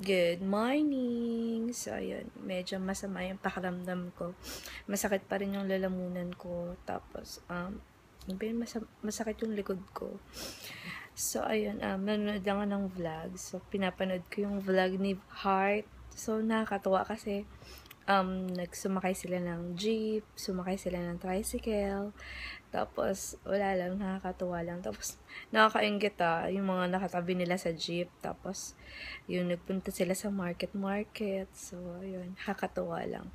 Good morning! So, ayun, medyo masama yung pakiramdam ko. Masakit pa rin yung lalamunan ko. Tapos, masakit yung likod ko. So, ayun, nanonood lang ako ng vlog. So, pinapanood ko yung vlog ni Heart. So, nakakatuwa kasi nagsumakay sila ng jeep, sumakay sila ng tricycle, tapos wala lang, nakakatuwa lang. Tapos nakakainggit yung mga nakatabi nila sa jeep, tapos yung nagpunta sila sa market, so ayun, nakakatuwa lang.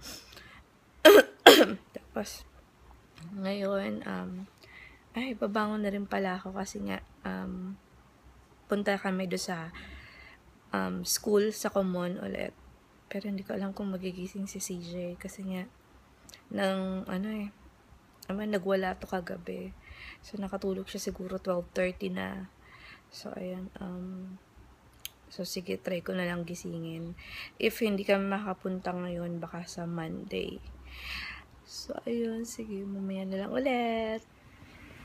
Tapos ngayon, babangon na rin pala ako kasi nga punta kami do sa school sa Common ulit. Pero hindi ko alam kung magigising si CJ kasi nga nagwala to kagabi. So nakatulog siya siguro 12:30 na. So ayan, so sige, try ko na lang gisingin. If hindi kami makapunta ngayon, baka sa Monday. So ayun, sige, mamaya na lang ulit.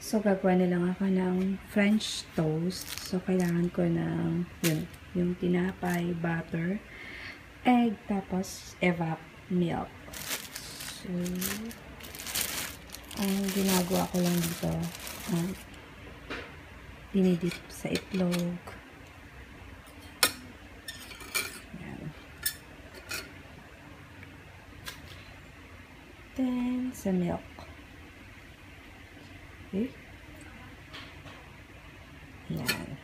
So gagawa na lang ako ng French toast. So kailangan ko ng yung tinapay, butter, egg, tapos evap milk. So, ang ginagawa ko lang dito, dinidip sa itlog. Ayan. Then, sa milk. Okay? Ayan.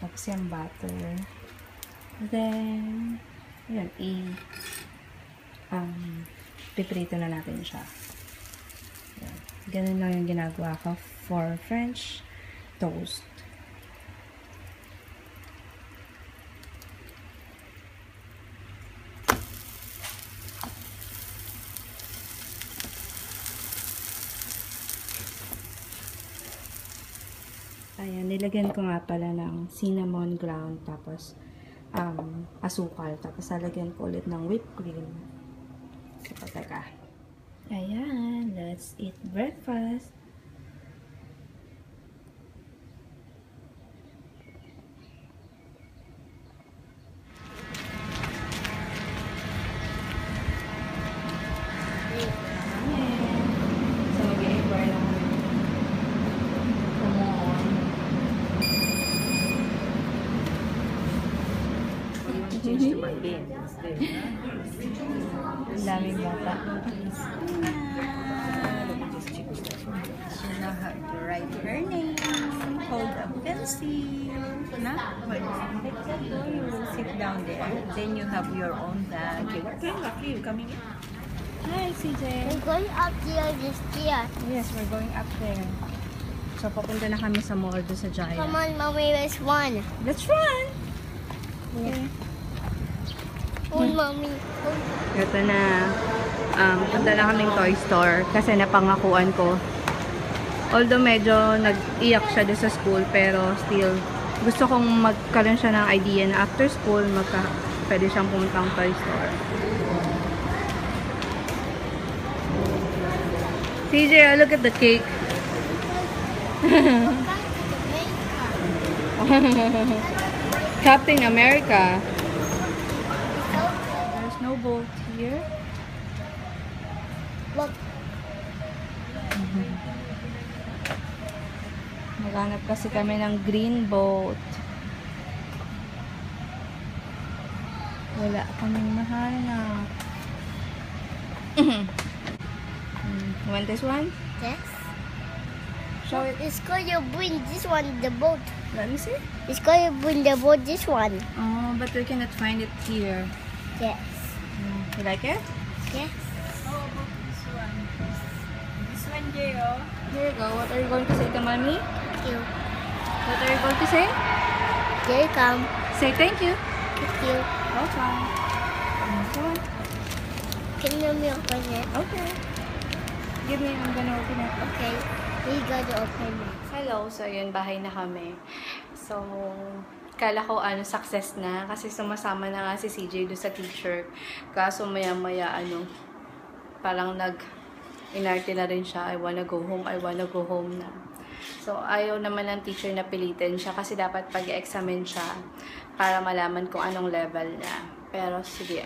Tapos yung butter. Then, ayan, piprito na natin siya. Ayan. Ganun lang yung ginagawa ko for French toast. Ayan, nilagyan ko nga pala ng cinnamon ground, tapos asukal, tapos lalagyan ko ulit ng whipped cream. So, teka. Ayan, let's eat breakfast. Change to my bed. Ang daming bata. She know how to write her name, hold a pencil. You will sit down there. Then you have your own bag. Okay, what time are you coming in? Hi, CJ. We're going up there this year. Yes, we're going up there. So, papunta na kami sa mall doon sa Giant. Come on, Mommy, let's run. Let's run! Okay. Oh, Mommy. Ito na, punta na kaming toy store kasi napangakuan ko. Although medyo nag-iyak siya doon sa school, pero still, gusto kong magkaroon siya ng idea na after school, pwede siyang pumuntang toy store. CJ, look at the cake. Captain America. There's no boat here. Look. Maghanap kasi kami ng green boat. Wala kaming mahanap. You want this one? Yes. Show it. It's going to bring this one, the boat. Let me see. It's going to bring the boat, this one. Oh, but we cannot find it here. Yes. You like it? Yes. How about this one? This one, Gio. Here you go. What are you going to say to mommy? Thank you. What are you going to say? Here you come. Say thank you. Thank you. Okay. This one. Can you open it? Okay. Give me, I'm gonna open it. Okay. We got to open it. Hello, so yun, bahay na kami. So, kala ko success na kasi sumasama na nga si CJ doon sa teacher. Kaso maya-maya parang inarte na rin siya. I wanna go home na. So, ayaw naman ng teacher na pilitin siya kasi dapat pag-examine siya para malaman kung anong level niya. Pero sige,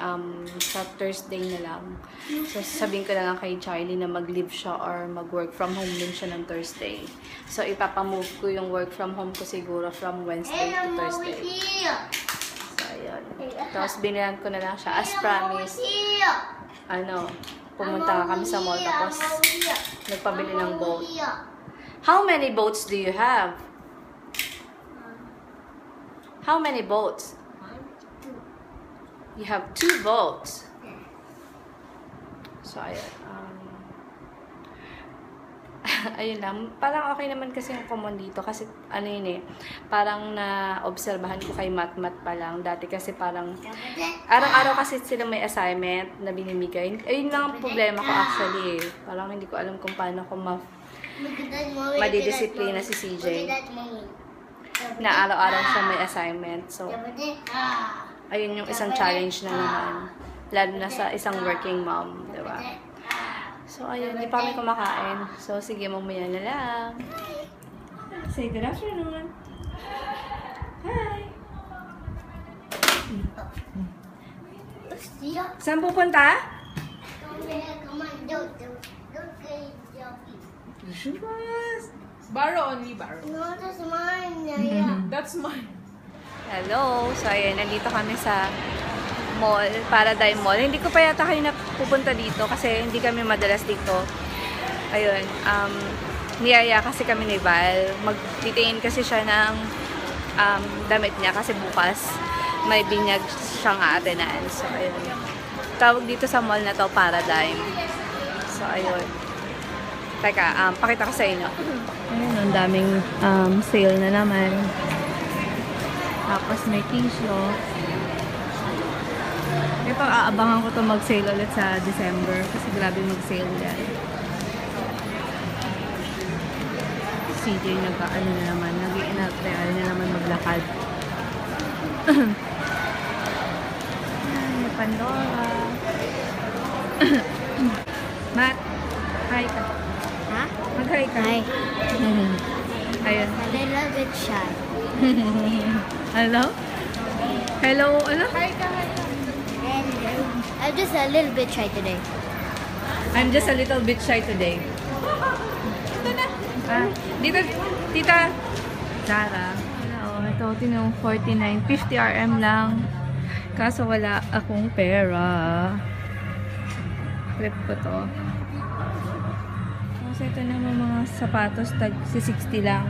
sa Thursday na lang. So, sabihin ko na lang kay Charlie na mag-leave siya or mag-work from home din siya ng Thursday. So, ipapamove ko yung work from home ko siguro from Wednesday to Thursday. So, ayun. Tapos, binilan ko na lang siya. As promised, pumunta kami sa mall tapos nagpabili ng boat. How many boats do you have? How many boats? You have 2 boats. So, ayun. Ayun lang. Parang okay naman kasi yung common dito. Kasi, parang na-obserbahan ko kay Mat-Mat pa lang. Dati kasi parang, araw-araw kasi sila may assignment na binimigay. Ayun lang ang problema ko actually. Parang hindi ko alam kung paano ko madidisiplina si CJ. Na araw-araw siya may assignment. So, ayun yung isang challenge na naman. Lalo na sa isang working mom, diba? So, ayun. Hindi pa kami kumakain. So, sige, mamaya na lang. Say good afternoon. Hi. Saan pupunta? Borrow only, borrow. No, that's mine. That's mine. Hello. So, ayun. Nandito kami sa mall, Paradigm Mall. Hindi ko pa yata kayo napupunta dito kasi hindi kami madalas dito. Ayun. Niyaya kasi kami ni Val. Magtitingin kasi siya ng damit niya kasi bukas may binyag siyang aatenan. So, ayun. Tawag dito sa mall na to, Paradigm. So, ayun. Teka, pakita ko sa inyo. Ayun, ang daming sale na naman. Tapos may t-shirt. Ito, aabangan ko to mag-sale ulit sa December kasi grabe mag-sale yan. CJ nag-ano na naman, nag-i-inatreal na naman maglakad. May Pandora. Matt, hi ka. Ha? Mag-hi ka. Hi. Ayun. A little bit shy. Hello? Hello? Ano? Hi ka, hi ka. I'm just a little bit shy today. I'm just a little bit shy today. Ito na. Dito, tita. Zara. Oh, ito, tinong 49. 50 RM lang. Kaso wala akong pera. Flip ko to. Kasi ito naman mga sapatos, tag si 60 lang.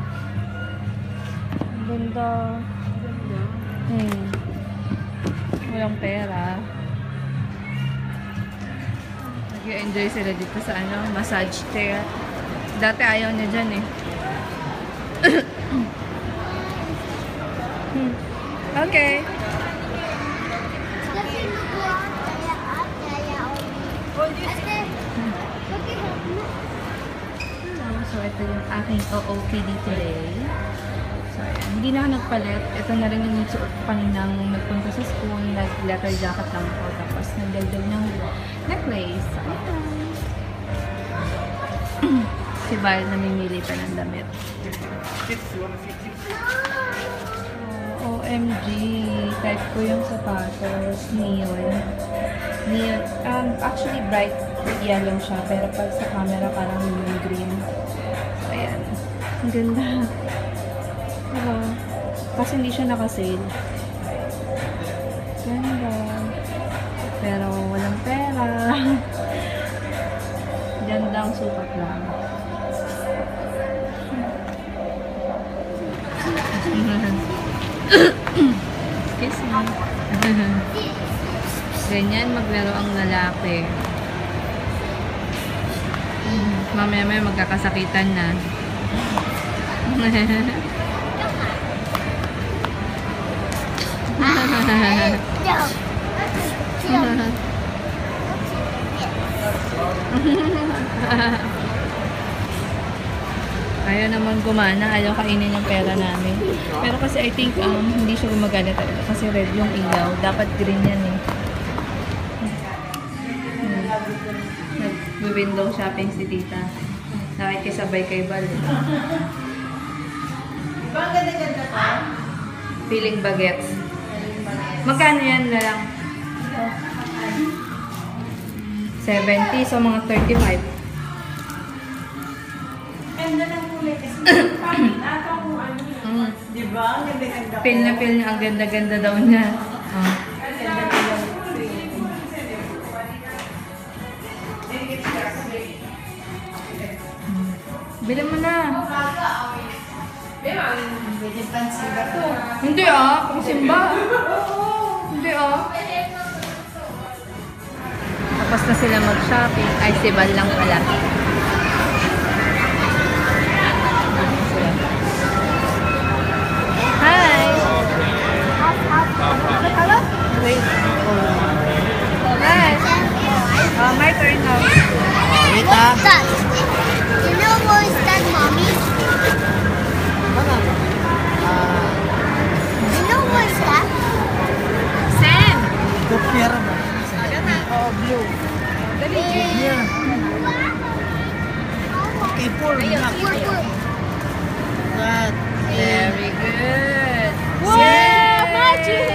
Ang ganda. Walang pera. Nag-enjoy sila dito sa massage chair. Dati ayaw niya dyan eh. Okay. So, ito yung aking OOTD today. So, ayan. Hindi na ako nagpalit. Ito na rin yung suot ko kaninang nagpunta sa school. Nag-leather jacket lang ko. Tapos, nagdagdag ng necklace. Ayan. Si Val namimili pa ng damit. OMG. Type ko yung sapatos. Neon. Actually, bright yellow siya. Pero pag sa camera, parang neon green. So, ayan. Ang ganda. Kasi hindi siya naka-sale. Ganda. Pero walang pera. Gandang sukat lang. Kiss me. Ganyan maglaro ang lalaki. Mamaya magkakasakitan na. Ayaw naman gumana, ayaw kainin yung pera namin. Pero kasi I think hindi siya gumagana talaga kasi red yung ilaw. Dapat green yan eh. Nag-window shopping si tita. Nakikisabay kay Val. Diba ang ganda-ganda pa? Feeling bagets. Magkano yan na lang? 70, so mga 35. Ganda ng kulay kasi ata kung ano yun. Diba? Ang ganda-ganda pa. Feel na feel niya, ang ganda-ganda daw niya. Oh. Bili mo na. Pwede pansin ba to? Hindi ah, pang simba. Hindi ah. Tapos na sila mag-shopping. Ay, si Val lang pala. Hi! Wait. Hi! My turn now. What's that? You know what is that, mommy? You know what is that? Sand! Oh, blue. Very good. Wow! Magic!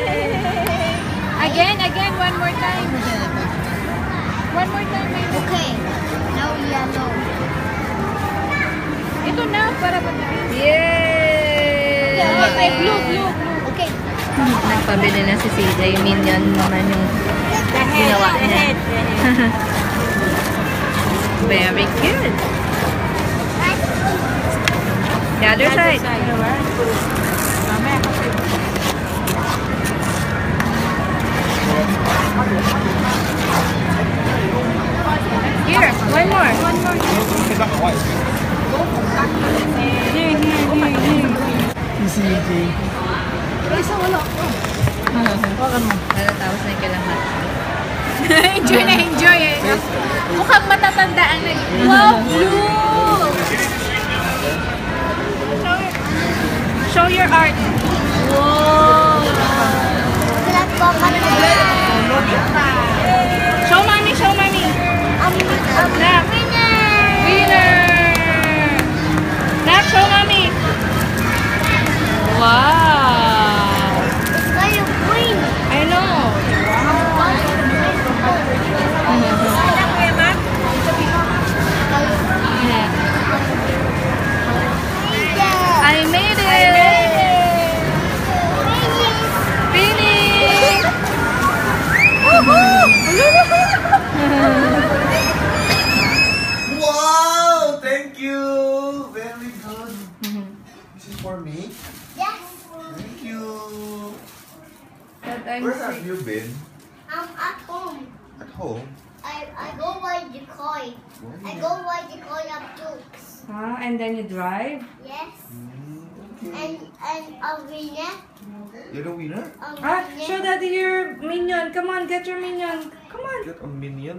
Again, one more time. One more time, maybe. Okay. Now yellow. Ito na, para mabilis. Yay! Okay, blue. Okay. Nagpabili na si CJ. Minion naman yung ginawa niya. Very good. The other side. Mamaya kasi. Here, one more. Tapos na yung kailangan. Enjoy eh. Mukhang matatandaan na. Wow, blue! Show your art. Wow! Let's go, mommy. Show mommy, show mommy. Nap. Winner! Nap, show mommy. Wow! It's kind of green. I know. I made it! Finish! Wow! Thank you! Very good. This is for me. Yes. Thank you. But I'm Where have you been? I'm at home. At home? I go buy the coin. I go buy the coin of jokes. and then you drive? Yes. Okay. And a winner. You're the winner? A Ah, winner. show daddy your minion. Come on, get your minion. Come on. Get a minion.